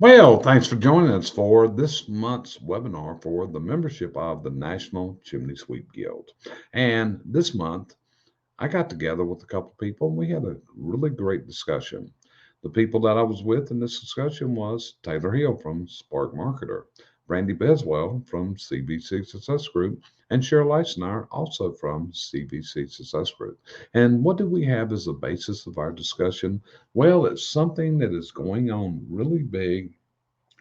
Well, thanks for joining us for this month's webinar for the membership of the National Chimney Sweep Guild. And this month, I got together with a couple of people and we had a really great discussion. The people that I was with in this discussion was Taylor Hill from Spark Marketer, Brandy Beswell from CBC Success Group, and Cheryl Leisner also from CBC Success Group. And what do we have as the basis of our discussion? Well, it's something that is going on really big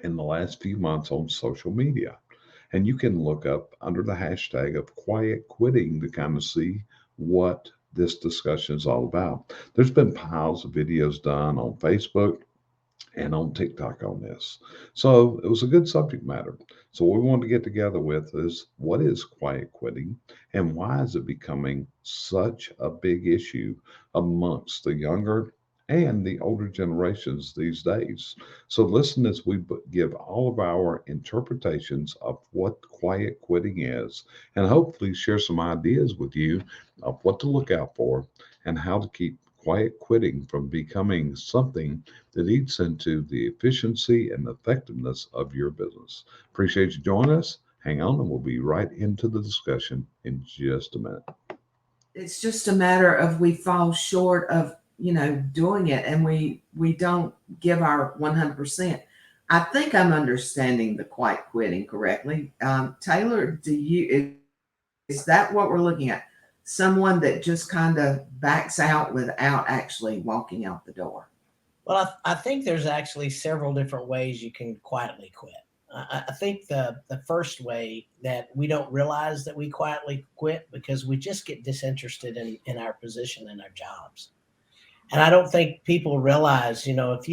in the last few months on social media. And you can look up under the hashtag of quiet quitting to kind of see what this discussion is all about. There's been piles of videos done on Facebook and on TikTok on this. So it was a good subject matter. So what we want to get together with is what is quiet quitting and why is it becoming such a big issue amongst the younger and the older generations these days. So listen as we give all of our interpretations of what quiet quitting is and hopefully share some ideas with you of what to look out for and how to keep quiet quitting from becoming something that eats into the efficiency and effectiveness of your business. Appreciate you joining us. Hang on, and we'll be right into the discussion in just a minute. It's just a matter of we fall short of doing it, and we don't give our 100%. I think I'm understanding the quiet quitting correctly. Taylor, is that what we're looking at? Someone that just kind of backs out without actually walking out the door. Well, I think there's actually several different ways you can quietly quit. I think the first way that we don't realize that we quietly quit because we just get disinterested in our position and our jobs. And I don't think people realize, if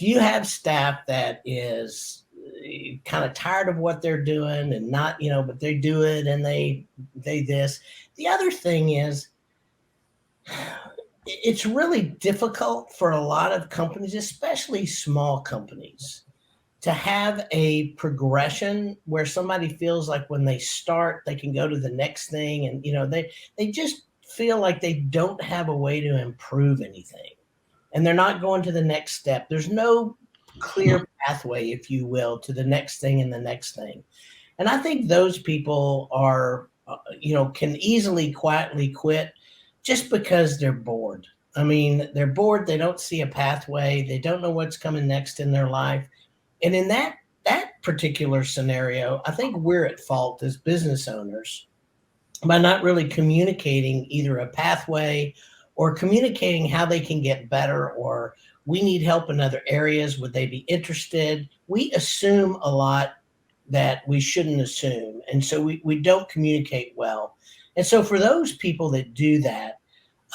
you have staff that is kind of tired of what they're doing and not, but they do it and they this. The other thing is, it's really difficult for a lot of companies, especially small companies, to have a progression where somebody feels like when they start, they can go to the next thing. And, they just feel like they don't have a way to improve anything. And they're not going to the next step. There's no clear pathway, if you will, to the next thing and the next thing. And I think those people are, can easily quietly quit just because they're bored. I mean, they're bored. They don't see a pathway. They don't know what's coming next in their life. And in that particular scenario, I think we're at fault as business owners by not really communicating either a pathway or communicating how they can get better, or we need help in other areas. Would they be interested? We assume a lot that we shouldn't assume. And so we don't communicate well. And so for those people that do that,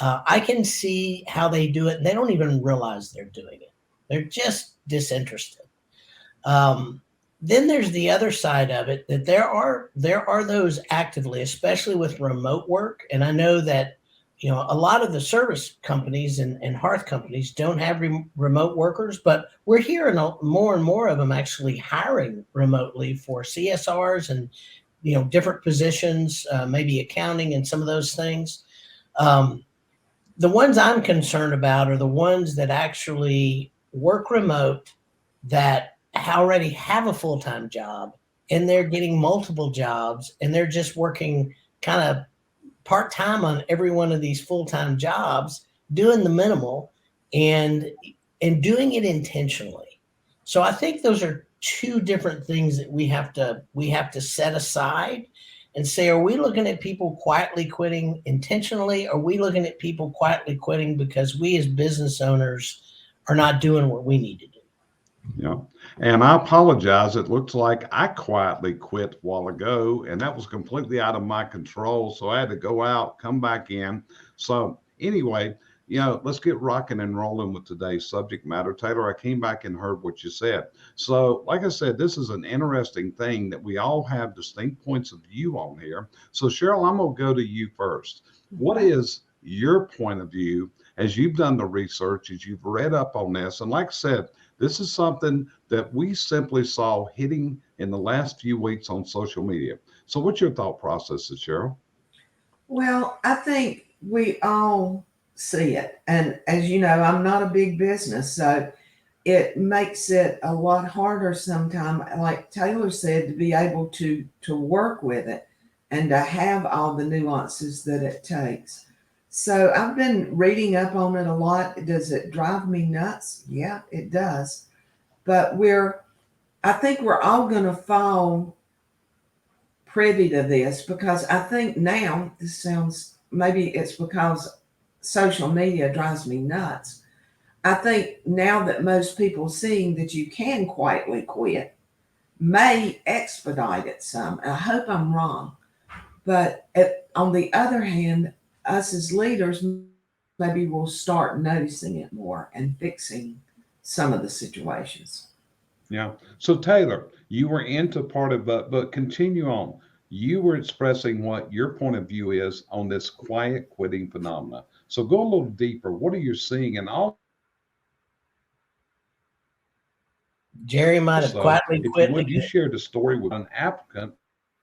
I can see how they do it. And they don't even realize they're doing it. They're just disinterested. Then there's the other side of it, that there are those actively, especially with remote work. And I know that, a lot of the service companies and hearth companies don't have remote workers, but we're hearing more and more of them actually hiring remotely for CSRs and, different positions, maybe accounting and some of those things. The ones I'm concerned about are the ones that actually work remote that already have a full-time job and they're getting multiple jobs and they're just working kind of part-time on every one of these full-time jobs, doing the minimal and doing it intentionally. So I think those are two different things that we have to set aside and say, are we looking at people quietly quitting intentionally? Or are we looking at people quietly quitting because we as business owners are not doing what we need to do? Yeah. And I apologize. It looks like I quietly quit a while ago, and that was completely out of my control. So I had to go out, come back in. So anyway, let's get rocking and rolling with today's subject matter. Taylor, I came back and heard what you said. So like I said, this is an interesting thing that we all have distinct points of view on here. So Cheryl, I'm going to go to you first. What is your point of view as you've done the research, as you've read up on this? And like I said, this is something that we simply saw hitting in the last few weeks on social media. So what's your thought processes, Cheryl? Well, I think we all see it. And as you know, I'm not a big business. So, it makes it a lot harder sometimes, like Taylor said, to be able to work with it and to have all the nuances that it takes. So I've been reading up on it a lot. Does it drive me nuts? Yeah, it does. But I think we're all going to fall privy to this, because I think now, this sounds, maybe it's because social media drives me nuts. I think now that most people seeing that you can quietly quit may expedite it some. I hope I'm wrong. But on the other hand, us as leaders maybe will start noticing it more and fixing some of the situations. Yeah. So Taylor, you were into part of that, but continue on. You were expressing what your point of view is on this quiet quitting phenomena. So go a little deeper. What are you seeing? And Jerry might have also, quietly if you quit would, you again. shared a story with an applicant.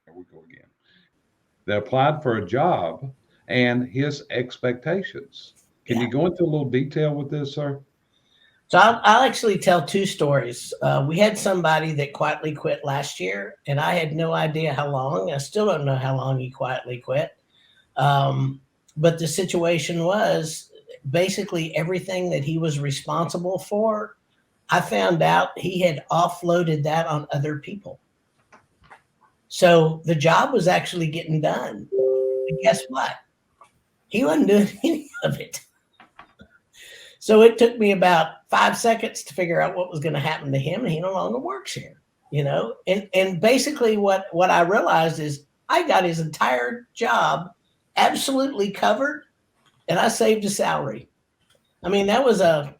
There we go again. They applied for a job and his expectations. Can Yeah. you go into a little detail with this, sir? So I'll actually tell two stories. We had somebody that quietly quit last year, and I had no idea how long. I still don't know how long he quietly quit. But the situation was basically everything that he was responsible for. I found out he had offloaded that on other people. So the job was actually getting done. And guess what? He wasn't doing any of it. So it took me about 5 seconds to figure out what was going to happen to him, and he no longer works here. And basically what I realized is I got his entire job absolutely covered, and I saved his salary. I mean, that was a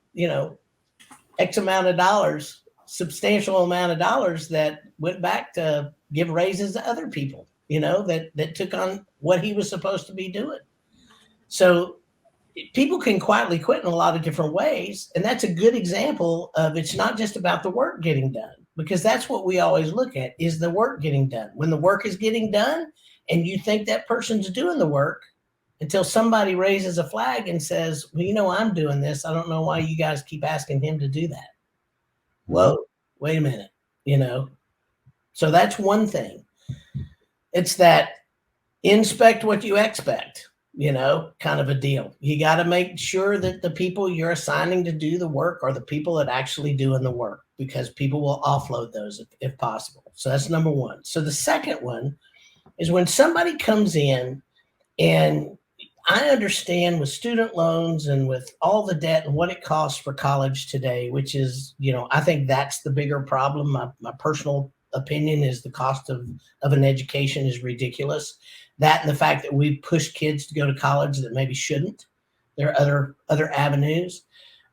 X amount of dollars, substantial amount of dollars that went back to give raises to other people, that took on what he was supposed to be doing. So people can quietly quit in a lot of different ways. And that's a good example of, it's not just about the work getting done, because that's what we always look at, is the work getting done. When the work is getting done and you think that person's doing the work, until somebody raises a flag and says, well, I'm doing this. I don't know why you guys keep asking him to do that. Whoa, wait a minute, So that's one thing. It's that inspect what you expect, kind of a deal. You got to make sure that the people you're assigning to do the work are the people that actually doing the work, because people will offload those if possible. So that's number one. So the second one is when somebody comes in, and I understand with student loans and with all the debt and what it costs for college today, which is, I think that's the bigger problem. My personal opinion is the cost of an education is ridiculous. That and the fact that we push kids to go to college that maybe shouldn't. There are other avenues.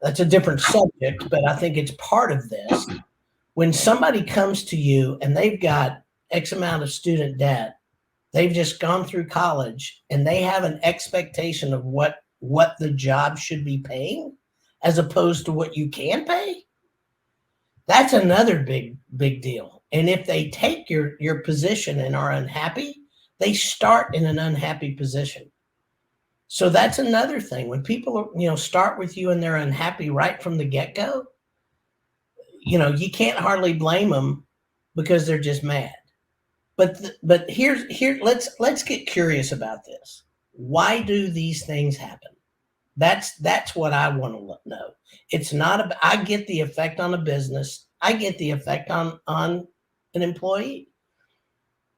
That's a different subject, but I think it's part of this. When somebody comes to you and they've got X amount of student debt, they've just gone through college, and they have an expectation of what the job should be paying as opposed to what you can pay. That's another big deal. And if they take your position and are unhappy, they start in an unhappy position. So that's another thing. When people start with you and they're unhappy right from the get-go, you can't hardly blame them, because they're just mad. But here let's get curious about this. Why do these things happen? That's what I want to know. It's not I get the effect on a business. I get the effect on an employee.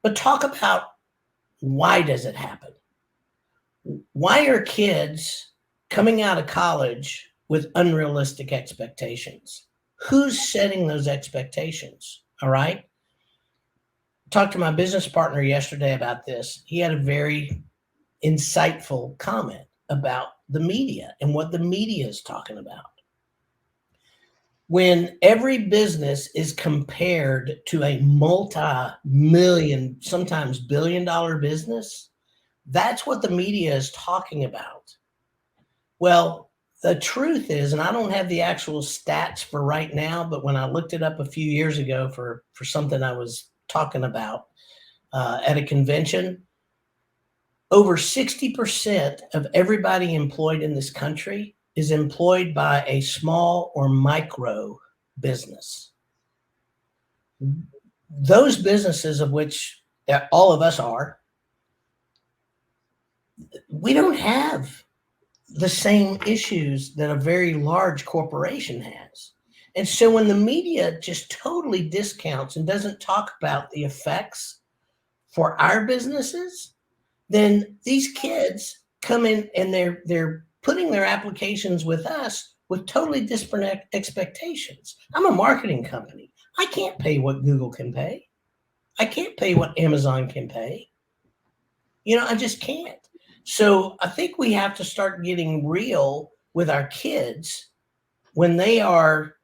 But talk about, why does it happen? Why are kids coming out of college with unrealistic expectations? Who's setting those expectations? All right. Talked to my business partner yesterday about this. He had a very insightful comment about the media and what the media is talking about. When every business is compared to a multi-million, sometimes billion-dollar business, that's what the media is talking about. Well, the truth is, and I don't have the actual stats for right now, but when I looked it up a few years ago for something I was talking about at a convention, over 60% of everybody employed in this country is employed by a small or micro business. Those businesses, of which all of us are, we don't have the same issues that a very large corporation has. And so when the media just totally discounts and doesn't talk about the effects for our businesses, then these kids come in and they're putting their applications with us with totally different expectations. I'm a marketing company. I can't pay what Google can pay. I can't pay what Amazon can pay. I just can't. So I think we have to start getting real with our kids when they are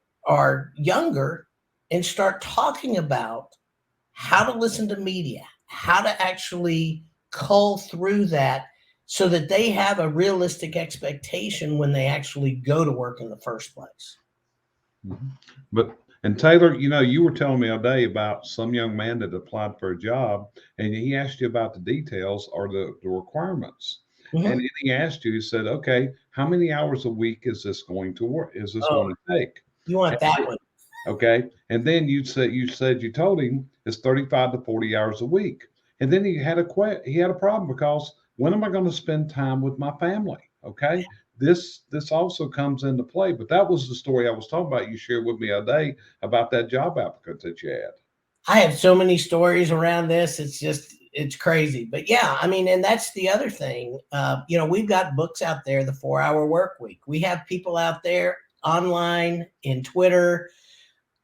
younger and start talking about how to listen to media, how to actually cull through that so that they have a realistic expectation when they actually go to work in the first place. Mm-hmm. And Taylor, you were telling me a day about some young man that applied for a job, and he asked you about the details or the requirements. Mm-hmm. And then he asked you, he said, okay, how many hours a week is this going to work? Is this going to take? You want that one. Okay. And then you told him it's 35 to 40 hours a week. And then he had a problem because when am I going to spend time with my family? Okay. This also comes into play, but that was the story I was talking about. You shared with me a day about that job applicant that you had. I have so many stories around this. It's crazy, but yeah, and that's the other thing. We've got books out there, the 4-Hour Work Week. We have people out there online in Twitter,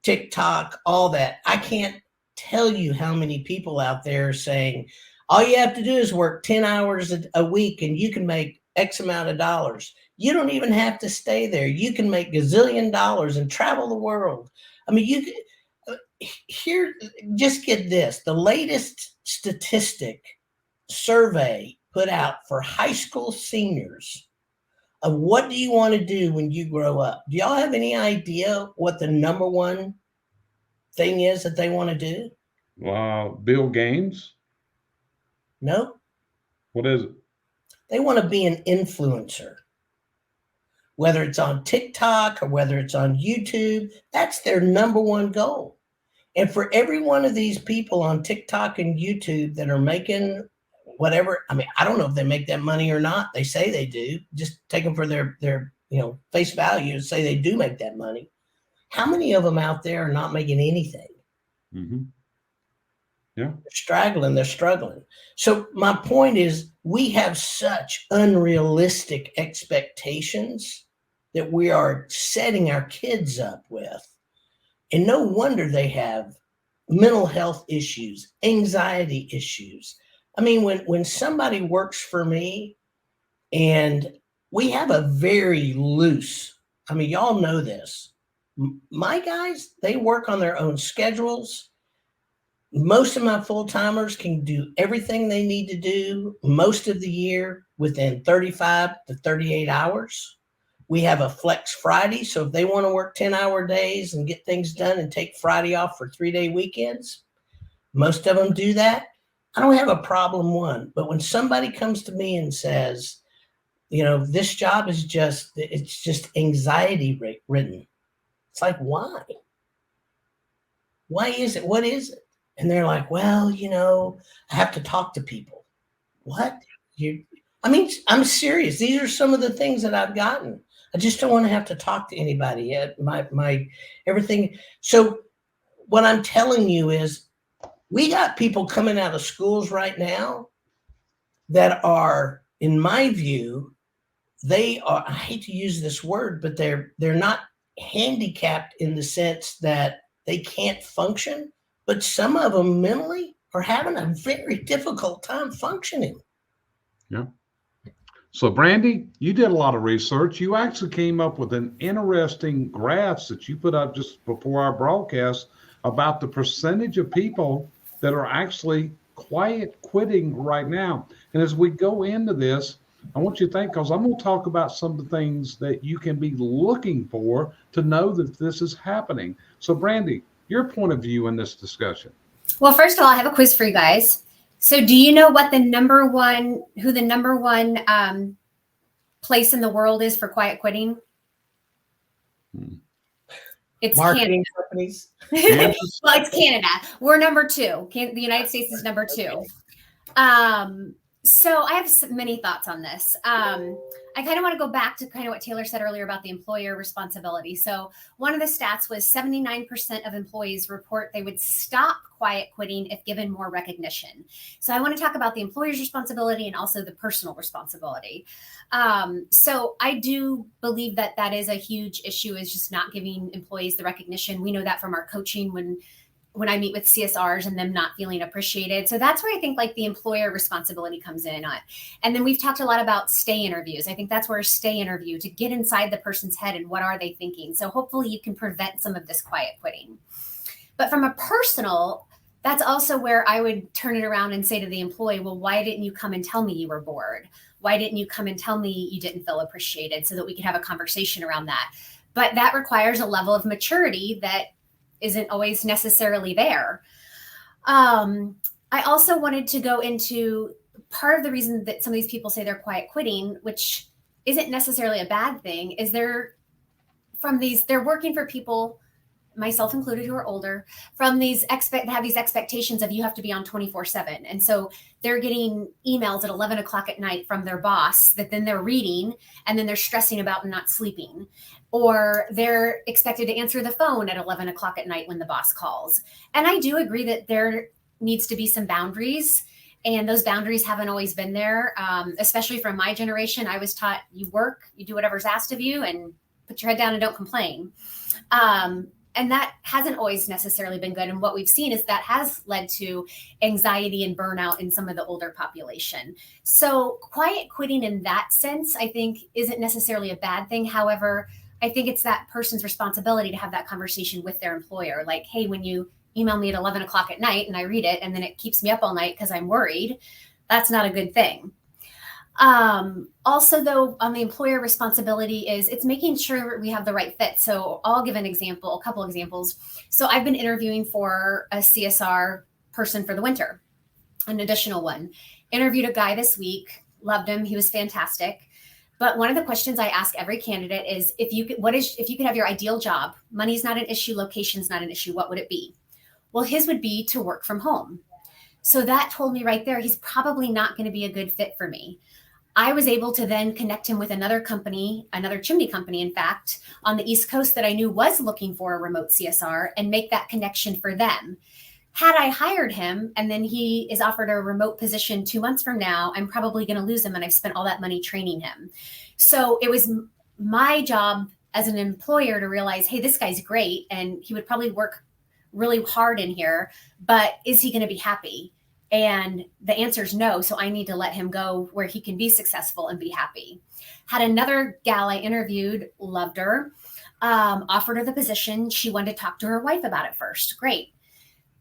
TikTok, all that. I can't tell you how many people out there saying, all you have to do is work 10 hours a week and you can make X amount of dollars. You don't even have to stay there. You can make gazillion dollars and travel the world. Just get this. The latest statistic survey put out for high school seniors of what do you want to do when you grow up? Do y'all have any idea what the number one thing is that they want to do? Bill Gaines? No. What is it? They want to be an influencer. Whether it's on TikTok or whether it's on YouTube, that's their number one goal. And for every one of these people on TikTok and YouTube that are making whatever, I don't know if they make that money or not. They say they do. Just take them for their face value and say they do make that money. How many of them out there are not making anything? Mm-hmm. Yeah. They're struggling. So my point is we have such unrealistic expectations that we are setting our kids up with. And no wonder they have mental health issues, anxiety issues. When somebody works for me and we have a very loose, y'all know this. My guys, they work on their own schedules. Most of my full-timers can do everything they need to do most of the year within 35 to 38 hours. We have a flex Friday. So if they want to work 10-hour days and get things done and take Friday off for 3-day weekends, most of them do that. I don't have a problem one. But when somebody comes to me and says, this job is just anxiety ridden. It's like, why? Why is it? What is it? And they're like, well, I have to talk to people. What? I'm serious. These are some of the things that I've gotten. I just don't want to have to talk to anybody yet. My everything. So what I'm telling you is we got people coming out of schools right now that are, in my view, they are, I hate to use this word, but they're not handicapped in the sense that they can't function, but some of them mentally are having a very difficult time functioning. Yeah. So, Brandy, you did a lot of research. You actually came up with an interesting graphs that you put up just before our broadcast about the percentage of people that are actually quiet quitting right now. And as we go into this, I want you to think, because I'm going to talk about some of the things that you can be looking for to know that this is happening. So, Brandy, your point of view in this discussion. Well, first of all, I have a quiz for you guys. So do you know what who the number one place in the world is for quiet quitting? It's Marketing companies. Canada. Well, it's Canada. We're number 2. The United States is number 2. So I have many thoughts on this. I kind of want to go back to kind of what Taylor said earlier about the employer responsibility. So one of the stats was 79% of employees report they would stop quiet quitting if given more recognition. So I want to talk about the employer's responsibility and also the personal responsibility. So I do believe that that is a huge issue, is just not giving employees the recognition. We know that from our coaching when I meet with CSRs and them not feeling appreciated. So that's where I think like the employer responsibility comes in on. And then we've talked a lot about stay interviews. I think that's where a stay interview, to get inside the person's head and what are they thinking. So hopefully you can prevent some of this quiet quitting. But from a personal, that's also where I would turn it around and say to the employee, well, why didn't you come and tell me you were bored? Why didn't you come and tell me you didn't feel appreciated, so that we could have a conversation around that? But that requires a level of maturity that isn't always necessarily there. I also wanted to go into part of the reason that some of these people say they're quiet quitting, which isn't necessarily a bad thing, is they're working for people, myself included, who are older, have these expectations of you have to be on 24/7. And so they're getting emails at 11 o'clock at night from their boss that then they're reading, and then they're stressing about not sleeping. Or they're expected to answer the phone at 11 o'clock at night when the boss calls. And I do agree that there needs to be some boundaries, and those boundaries haven't always been there. Especially from my generation, I was taught you work, you do whatever's asked of you, and put your head down and don't complain. And that hasn't always necessarily been good. And what we've seen is that has led to anxiety and burnout in some of the older population. So quiet quitting in that sense, I think, isn't necessarily a bad thing. However, I think it's that person's responsibility to have that conversation with their employer. Like, hey, when you email me at 11 o'clock at night and I read it and then it keeps me up all night because I'm worried, that's not a good thing. Also, though, on the employer responsibility is it's making sure we have the right fit. So I'll give a couple examples. So I've been interviewing for a CSR person for the winter, an additional one. Interviewed a guy this week, loved him. He was fantastic. But one of the questions I ask every candidate is, if you could have your ideal job, money's not an issue, location's not an issue, what would it be? Well, his would be to work from home. So that told me right there, he's probably not going to be a good fit for me. I was able to then connect him with another company, another chimney company, in fact, on the East Coast that I knew was looking for a remote CSR, and make that connection for them. Had I hired him and then he is offered a remote position 2 months from now, I'm probably going to lose him, and I've spent all that money training him. So it was my job as an employer to realize, hey, this guy's great and he would probably work really hard in here, but is he going to be happy? And the answer is no. So I need to let him go where he can be successful and be happy. Had another gal I interviewed, loved her, offered her the position. She wanted to talk to her wife about it first. Great.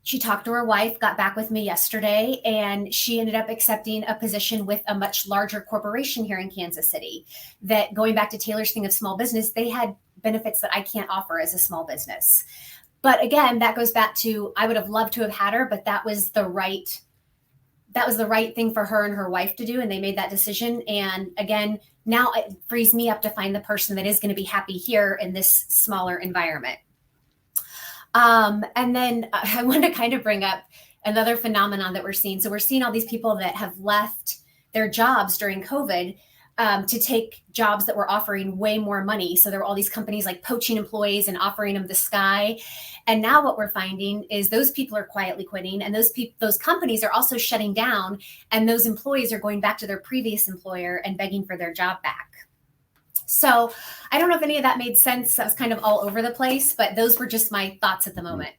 She talked to her wife, got back with me yesterday, and she ended up accepting a position with a much larger corporation here in Kansas City. That, going back to Taylor's thing of small business, they had benefits that I can't offer as a small business. But again, that goes back to, I would have loved to have had her, but that was the right thing for her and her wife to do. And they made that decision. And again, now it frees me up to find the person that is going to be happy here in this smaller environment. And then I want to kind of bring up another phenomenon that we're seeing. So we're seeing all these people that have left their jobs during COVID to take jobs that were offering way more money. So there were all these companies like poaching employees and offering them the sky. And now what we're finding is those people are quietly quitting, and those companies are also shutting down, and those employees are going back to their previous employer and begging for their job back. So I don't know if any of that made sense. That was kind of all over the place, but those were just my thoughts at the moment.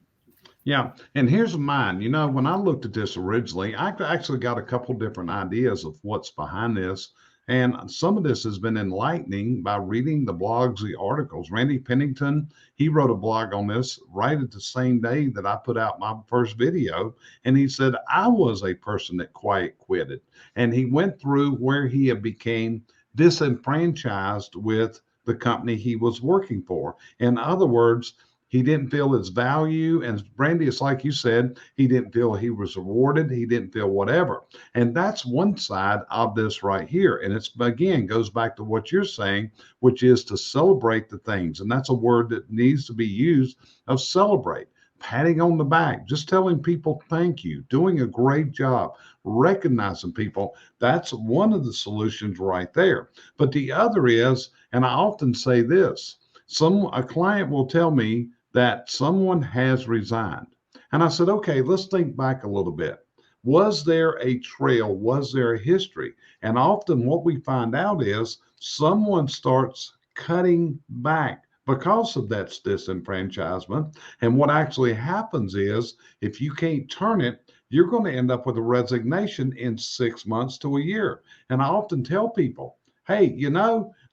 Yeah. And here's mine. You know, when I looked at this originally, I actually got a couple different ideas of what's behind this. And some of this has been enlightening by reading the blogs, the articles. Randy Pennington, he wrote a blog on this right at the same day that I put out my first video. And he said, I was a person that quiet quitted. And he went through where he had became disenfranchised with the company he was working for. In other words, He didn't feel his value. And Brandy, it's like you said, he didn't feel he was rewarded. He didn't feel whatever. And that's one side of this right here. And it's, again, goes back to what you're saying, which is to celebrate the things. And that's a word that needs to be used, of celebrate. Patting on the back, just telling people thank you, doing a great job, recognizing people. That's one of the solutions right there. But the other is, and I often say this, a client will tell me that someone has resigned. And I said, okay, let's think back a little bit. Was there a trail? Was there a history? And often what we find out is someone starts cutting back because of that disenfranchisement. And what actually happens is, if you can't turn it, you're going to end up with a resignation in 6 months to a year. And I often tell people, hey,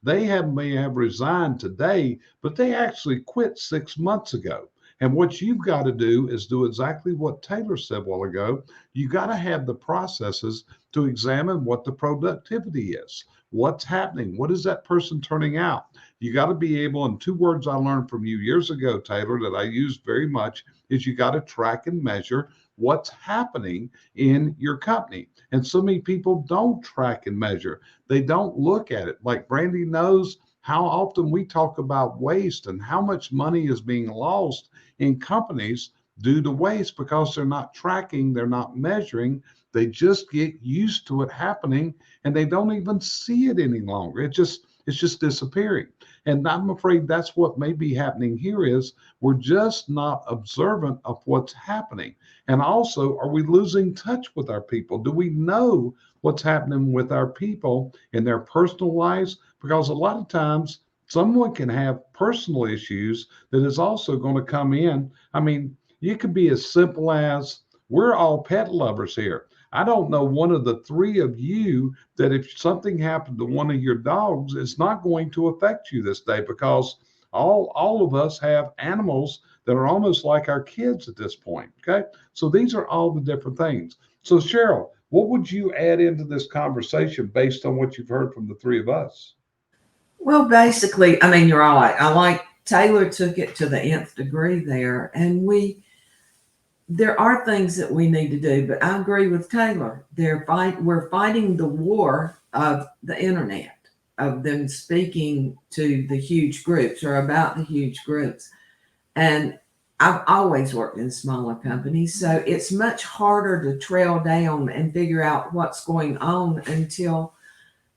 they may have resigned today, but they actually quit 6 months ago. And what you've got to do is do exactly what Taylor said a while ago. You got to have the processes to examine what the productivity is. What's happening? What is that person turning out? You got to be able, and 2 words I learned from you years ago, Taylor, that I use very much, is you got to track and measure what's happening in your company. And so many people don't track and measure. They don't look at it. Like Brandy knows how often we talk about waste and how much money is being lost in companies due to waste, because they're not tracking, they're not measuring. They just get used to it happening and they don't even see it any longer. It's just disappearing. And I'm afraid that's what may be happening here, is we're just not observant of what's happening. And also, are we losing touch with our people? Do we know what's happening with our people in their personal lives? Because a lot of times someone can have personal issues that is also going to come in. I mean, it could be as simple as, we're all pet lovers here. I don't know one of the 3 of you that if something happened to one of your dogs, it's not going to affect you this day, because all of us have animals that are almost like our kids at this point. Okay. So these are all the different things. So Cheryl, what would you add into this conversation based on what you've heard from the 3 of us? Well, basically, I mean, you're all right. I like Taylor took it to the nth degree there, and there are things that we need to do, but I agree with Taylor. We're fighting the war of the internet, of them speaking to the huge groups or about the huge groups. And I've always worked in smaller companies, so it's much harder to trail down and figure out what's going on until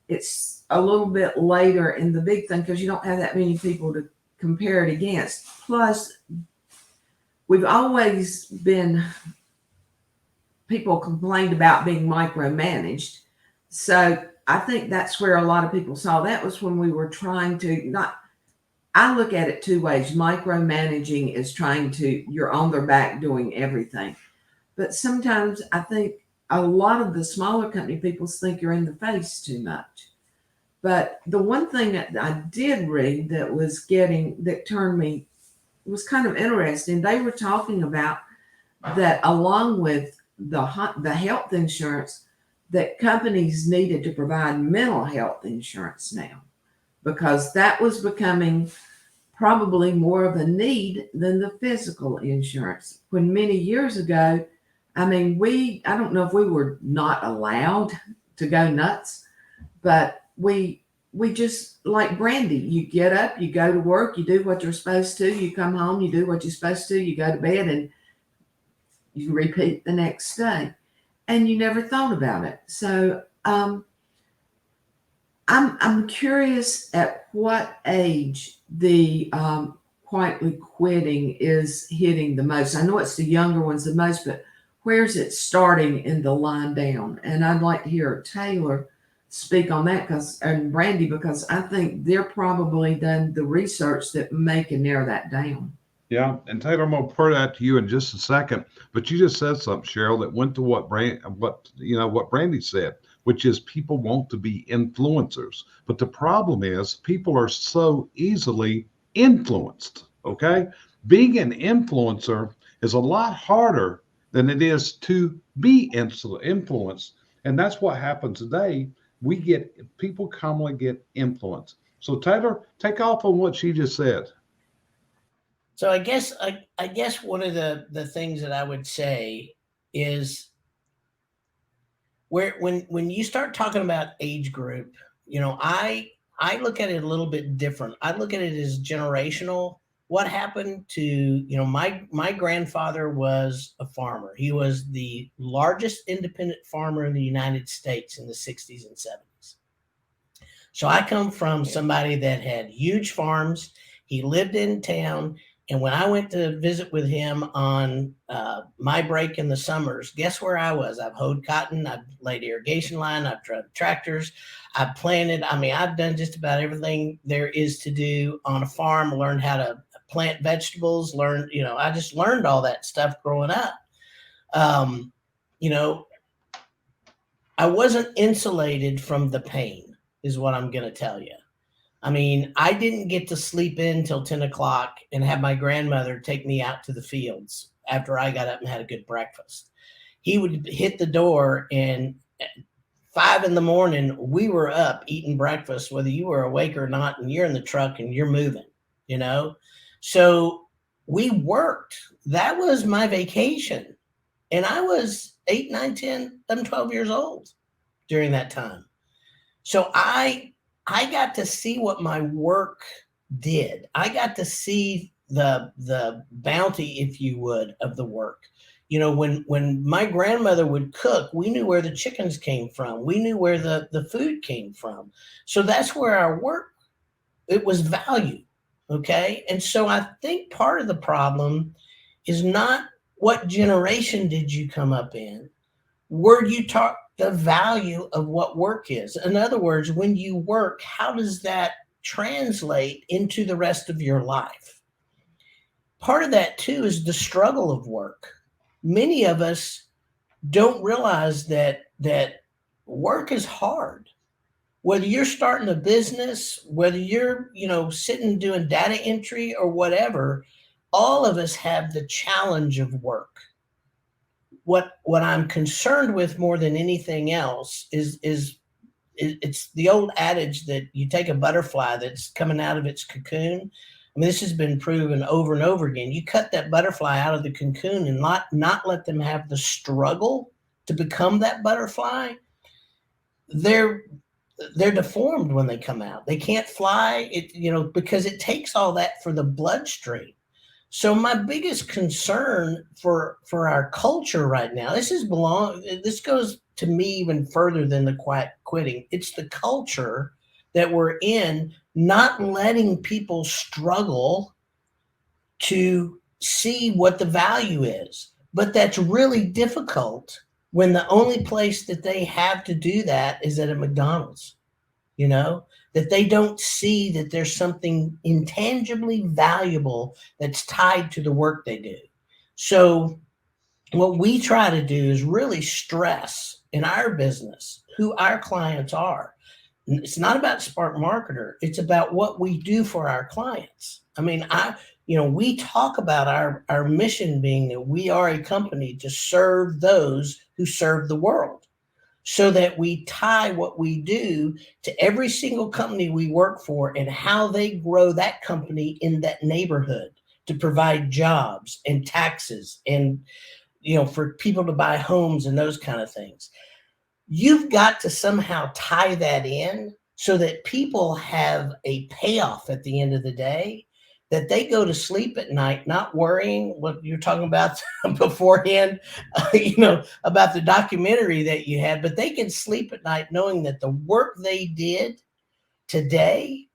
it's a little bit later in the big thing, because you don't have that many people to compare it against. Plus, we've always been, people complained about being micromanaged. So I think that's where a lot of people saw that was when we were trying to not, I look at it 2 ways. Micromanaging is trying to, you're on their back doing everything. But sometimes I think a lot of the smaller company people think you're in the face too much. But the one thing that I did read that turned me, was kind of interesting. They were talking about that along with the health insurance, that companies needed to provide mental health insurance now, because that was becoming probably more of a need than the physical insurance. When many years ago, I mean, I don't know if we were not allowed to go nuts, but we just, like Brandy, you get up, you go to work, you do what you're supposed to, you come home, you do what you're supposed to, you go to bed, and you repeat the next day. And you never thought about it. So I'm curious at what age the quietly quitting is hitting the most. I know it's the younger ones the most, but where's it starting in the line down? And I'd like to hear Taylor speak on that, and Brandy, because I think they're probably done the research that can narrow that down. Yeah, and Taylor, I'm gonna put that to you in just a second. But you just said something, Cheryl, that went to what Brandy said, which is people want to be influencers. But the problem is people are so easily influenced. Okay, being an influencer is a lot harder than it is to be influenced, and that's what happens today. People commonly get influenced. So Taylor, take off on what she just said. So I guess one of the things that I would say is when you start talking about age group, I look at it a little bit different. I look at it as generational. What happened to, my grandfather was a farmer. He was the largest independent farmer in the United States in the 60s and 70s. So I come from somebody that had huge farms. He lived in town. And when I went to visit with him on my break in the summers, guess where I was? I've hoed cotton, I've laid irrigation line, I've driven tractors, I've planted. I mean, I've done just about everything there is to do on a farm, learned how to plant vegetables, I just learned all that stuff growing up. Um, you know, I wasn't insulated from the pain, is what I'm going to tell you. I mean, I didn't get to sleep in till 10 o'clock and have my grandmother take me out to the fields after I got up and had a good breakfast. He would hit the door, and at 5 in the morning, we were up eating breakfast, whether you were awake or not, and you're in the truck and you're moving, you know? So we worked. That was my vacation. And I was 8, 9, 10, 11, 12 years old during that time. So I got to see what my work did. I got to see the bounty, if you would, of the work. When my grandmother would cook, we knew where the chickens came from. We knew where the food came from. So that's where our work, it was valued. Okay. And so I think part of the problem is not what generation did you come up in? Were you taught the value of what work is? In other words, when you work, how does that translate into the rest of your life? Part of that too is the struggle of work. Many of us don't realize that work is hard. Whether you're starting a business, whether you're, sitting doing data entry or whatever, all of us have the challenge of work. What I'm concerned with more than anything else is it's the old adage that you take a butterfly that's coming out of its cocoon. I mean, this has been proven over and over again. You cut that butterfly out of the cocoon and not let them have the struggle to become that butterfly. They're deformed when they come out. They can't fly, because it takes all that for the bloodstream. So my biggest concern for our culture right now, this goes to me even further than the quiet quitting. It's the culture that we're in, not letting people struggle to see what the value is. But that's really difficult when the only place that they have to do that is at a McDonald's, that they don't see that there's something intangibly valuable that's tied to the work they do. So what we try to do is really stress in our business who our clients are. It's not about Spark Marketer. It's about what we do for our clients. I mean, we talk about our mission being that we are a company to serve those who serve the world, so that we tie what we do to every single company we work for and how they grow that company in that neighborhood to provide jobs and taxes and, for people to buy homes and those kind of things. You've got to somehow tie that in so that people have a payoff at the end of the day, that they go to sleep at night not worrying what you're talking about beforehand, about the documentary that you had, but they can sleep at night knowing that the work they did today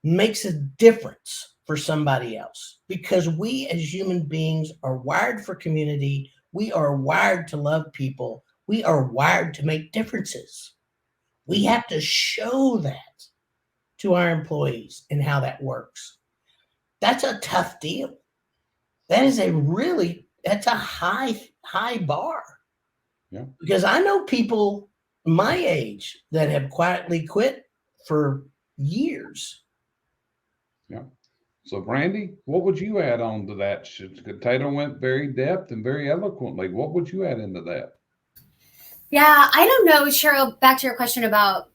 makes a difference for somebody else. Because we as human beings are wired for community. We are wired to love people. We are wired to make differences. We have to show that to our employees and how that works. That's a tough deal. That's a high bar. Yeah. Because I know people my age that have quietly quit for years. Yeah. So, Brandy, what would you add on to that? Taylor went very depth and very eloquently. What would you add into that? Yeah, I don't know, Cheryl, back to your question about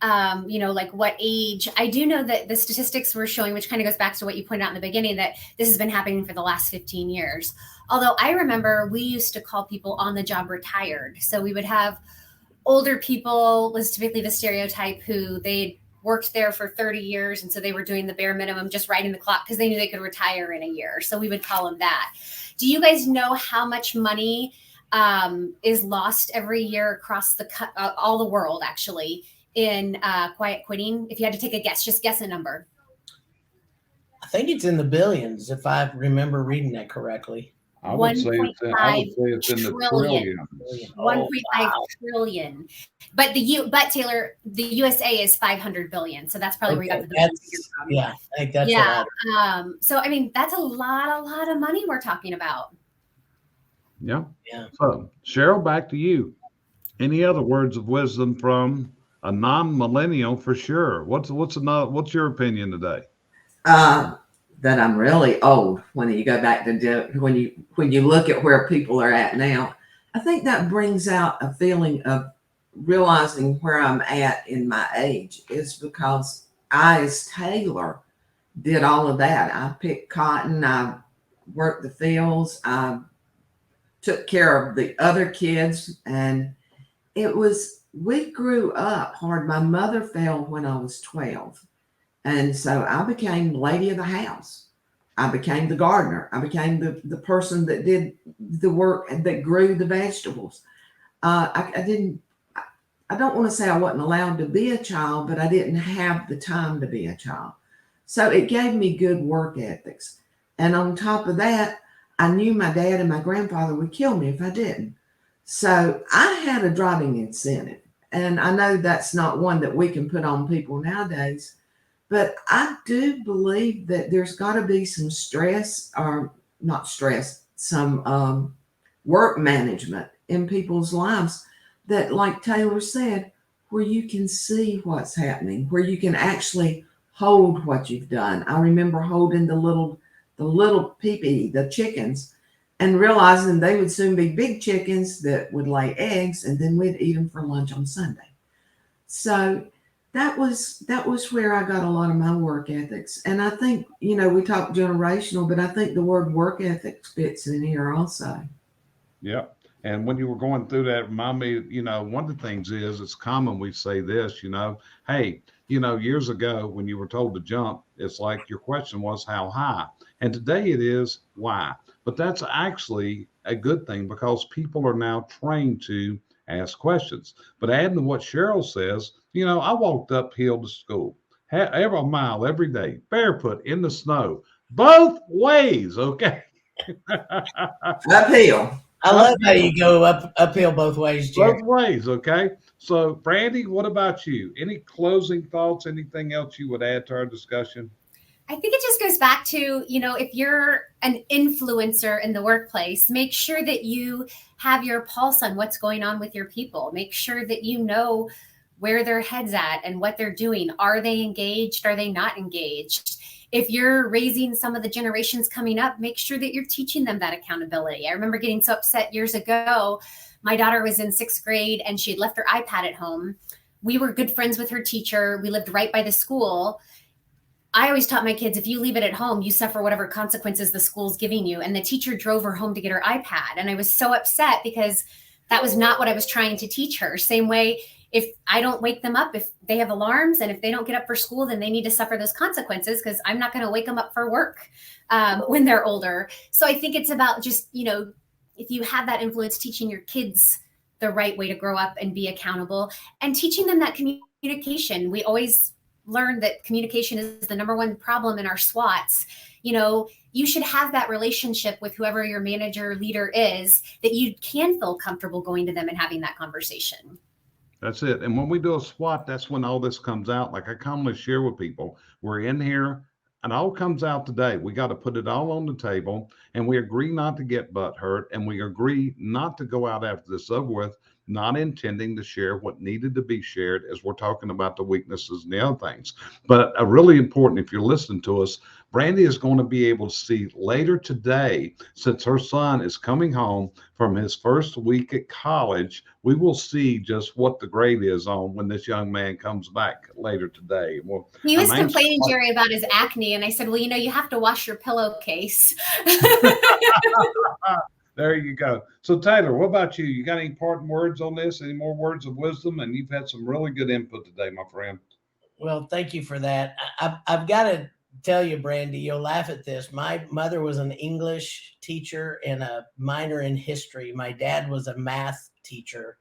like what age. I do know that the statistics were showing, which kind of goes back to what you pointed out in the beginning, that this has been happening for the last 15 years. Although I remember we used to call people on the job retired. So we would have older people, was typically the stereotype, who they worked there for 30 years. And so they were doing the bare minimum, just riding the clock because they knew they could retire in a year. So we would call them that. Do you guys know how much money is lost every year across all the world, actually, in quiet quitting? If you had to take a guess, just guess a number. I think it's in the billions, if I remember reading that correctly. I would say it's in the trillions. 1.5 trillion. But Taylor, the USA is 500 billion. So that's probably where you got the billion figure from. Yeah, I think that's so I mean, that's a lot of money we're talking about. Yeah. So Cheryl, back to you. Any other words of wisdom from a non-millennial for sure? What's your opinion today? That I'm really old when you go back to when you look at where people are at now. I think that brings out a feeling of realizing where I'm at in my age is because I, as Taylor, did all of that. I picked cotton, I worked the fields, I took care of the other kids, and we grew up hard. My mother fell when I was 12. And so I became lady of the house. I became the gardener. I became the person that did the work and that grew the vegetables. I don't want to say I wasn't allowed to be a child, but I didn't have the time to be a child. So it gave me good work ethics. And on top of that, I knew my dad and my grandfather would kill me if I didn't. So I had a driving incentive. And I know that's not one that we can put on people nowadays. But I do believe that there's got to be some stress, or not stress, some work management in people's lives that, like Taylor said, where you can see what's happening, where you can actually hold what you've done. I remember holding the little peepee, the chickens, and realizing they would soon be big chickens that would lay eggs, and then we'd eat them for lunch on Sunday. So that was where I got a lot of my work ethics. And I think, we talk generational, but I think the word work ethics fits in here also. Yeah. And when you were going through that, remind me, one of the things is it's common we say this, hey, years ago when you were told to jump, it's like your question was how high. And today it is why. But that's actually a good thing because people are now trained to ask questions. But adding to what Cheryl says, I walked uphill to school every mile every day, barefoot in the snow, both ways. Okay. Uphill. I love how you go uphill both ways, Jerry. Both ways. Okay. So, Brandy, what about you? Any closing thoughts? Anything else you would add to our discussion? I think it just goes back to, if you're an influencer in the workplace, make sure that you have your pulse on what's going on with your people. Make sure that you know where their head's at and what they're doing. Are they engaged? Are they not engaged? If you're raising some of the generations coming up, make sure that you're teaching them that accountability. I remember getting so upset years ago. My daughter was in 6th grade and she had left her iPad at home. We were good friends with her teacher. We lived right by the school. I always taught my kids, if you leave it at home, you suffer whatever consequences the school's giving you. And the teacher drove her home to get her iPad. And I was so upset because that was not what I was trying to teach her. Same way, if I don't wake them up, if they have alarms and if they don't get up for school, then they need to suffer those consequences because I'm not going to wake them up for work when they're older. So I think it's about just, if you have that influence, teaching your kids the right way to grow up and be accountable and teaching them that communication. We always learned that communication is the number one problem in our SWATs. You should have that relationship with whoever your manager leader is that you can feel comfortable going to them and having that conversation. That's it. And when we do a SWAT, that's when all this comes out. Like I commonly share with people, we're in here and all comes out today. We got to put it all on the table and we agree not to get butt hurt and we agree not to go out after this over with not intending to share what needed to be shared as we're talking about the weaknesses and the other things. But really important, if you're listening to us, Brandy is going to be able to see later today, since her son is coming home from his first week at college, we will see just what the grade is on when this young man comes back later today. Well, He was I'm complaining, Jerry, about his acne, and I said, well, you have to wash your pillowcase. There you go. So Taylor, what about you? You got any parting words on this? Any more words of wisdom? And you've had some really good input today, my friend. Well, thank you for that. I've got to tell you, Brandy, you'll laugh at this. My mother was an English teacher and a minor in history. My dad was a math teacher,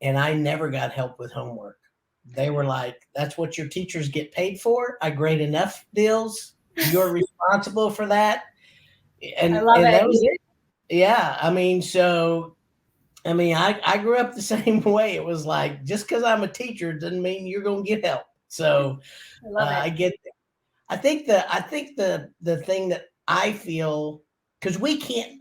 and I never got help with homework. They were like, that's what your teachers get paid for. I grade enough deals. You're responsible for that. And I love it. That was it. Yeah. I grew up the same way. It was like, just because I'm a teacher doesn't mean you're going to get help. So I love it. I get that. I think the thing that I feel, because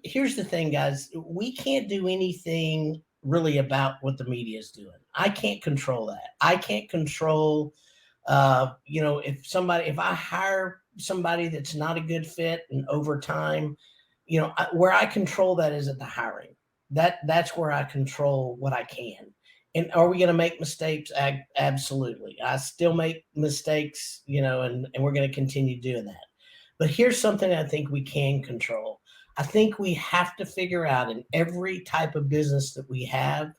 here's the thing, guys, we can't do anything really about what the media is doing. I can't control that. I can't control, if I hire somebody that's not a good fit and over time, where I control that is at the hiring. That's where I control what I can. And are we going to make mistakes? Absolutely. I still make mistakes, and we're going to continue doing that. But here's something I think we can control. I think we have to figure out in every type of business that we have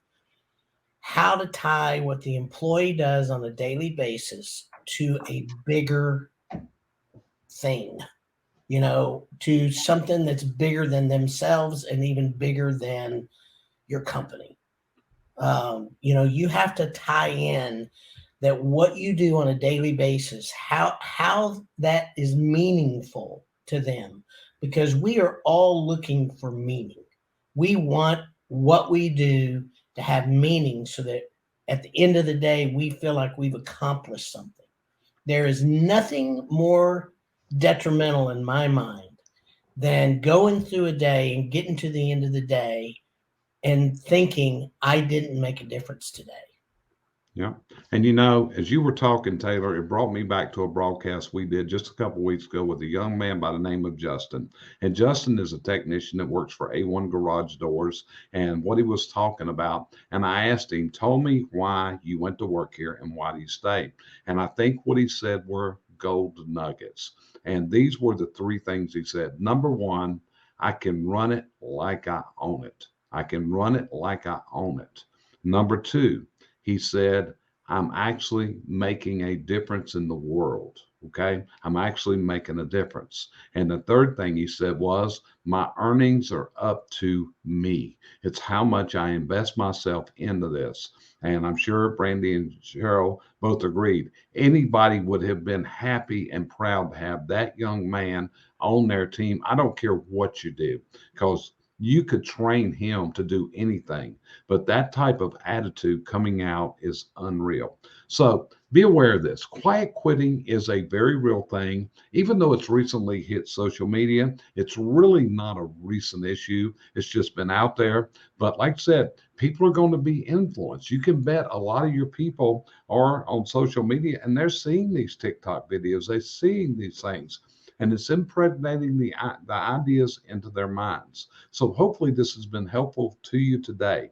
how to tie what the employee does on a daily basis to a bigger thing, to something that's bigger than themselves and even bigger than your company. You have to tie in that what you do on a daily basis, how that is meaningful to them, because we are all looking for meaning. We want what we do to have meaning so that at the end of the day, we feel like we've accomplished something. There is nothing more detrimental in my mind than going through a day and getting to the end of the day and thinking I didn't make a difference today. Yeah. And as you were talking, Taylor, it brought me back to a broadcast we did just a couple of weeks ago with a young man by the name of Justin. And Justin is a technician that works for A1 Garage Doors. And what he was talking about, and I asked him, told me why you went to work here and why do you stay? And I think what he said were gold nuggets. And these were the three things he said. Number one, I can run it like I own it. I can run it like I own it. Number two, he said, I'm actually making a difference in the world. Okay. I'm actually making a difference. And the third thing he said was, my earnings are up to me. It's how much I invest myself into this. And I'm sure Brandy and Cheryl both agreed. Anybody would have been happy and proud to have that young man on their team. I don't care what you do, because you could train him to do anything, but that type of attitude coming out is unreal. So be aware of this. Quiet quitting is a very real thing. Even though it's recently hit social media, it's really not a recent issue. It's just been out there. But like I said, people are going to be influenced. You can bet a lot of your people are on social media and they're seeing these TikTok videos. They're seeing these things. And it's impregnating the ideas into their minds. So hopefully this has been helpful to you today.